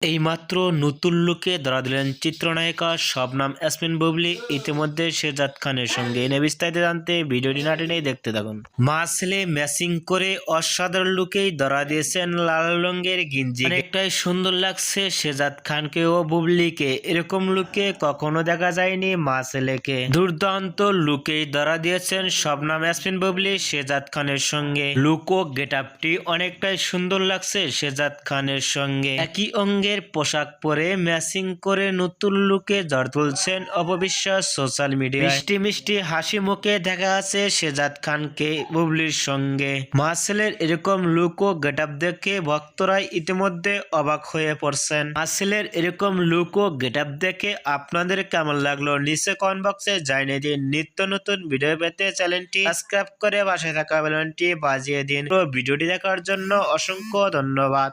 এইমাত্র নতুন লুকে ধরা দিলেন চিত্রনায়িকা শবনম ইয়াসমিন বুবলী। ইতিমধ্যে শেহজাদ খানের সঙ্গে এনে বিস্তারিত জানতে ভিডিওটি না টেনেই দেখতে থাকুন। মা ছেলে ম্যাচিং করে অসাধারণ লুকেই ধরা দিয়েছেন লাল রঙের গেঞ্জি। অনেকটাই সুন্দর লাগছে শেহজাদ খানকে ও বুবলীকে। এরকম লুকে কখনো দেখা যায়নি মা ছেলেকে। দুর্দান্ত লুকেই ধরা দিয়েছেন শবনম ইয়াসমিন বুবলী শেহজাদ খানের সঙ্গে। লুক ও গেটআপটি অনেকটাই সুন্দর লাগছে শেহজাদ খানের সঙ্গে। একই অঙ্গে পোশাক পরে ম্যাচিং করে নতুন লুকে ঝড় তুলছেন অপবিশ্বাস সোশ্যাল মিডিয়ায়। মিষ্টি মিষ্টি হাসি মুখে দেখা আছে শেহজাদ খানকে বুবলীর সঙ্গে। মা ছেলের এরকম লুক ও গেটআপ দেখে ভক্তরা ইতিমধ্যে অবাক হয়ে পড়ছেন। মা ছেলের এরকম লুক ও গেটআপ দেখে আপনাদের কেমন লাগলো নিচে কমেন্ট বক্সে জানিয়ে দিন। নিত্য নতুন ভিডিও পেতে চ্যানেলটি সাবস্ক্রাইব করে পাশে থাকা বেল আইকনটি বাজিয়ে দিন। ভিডিওটি দেখার জন্য অসংখ্য ধন্যবাদ।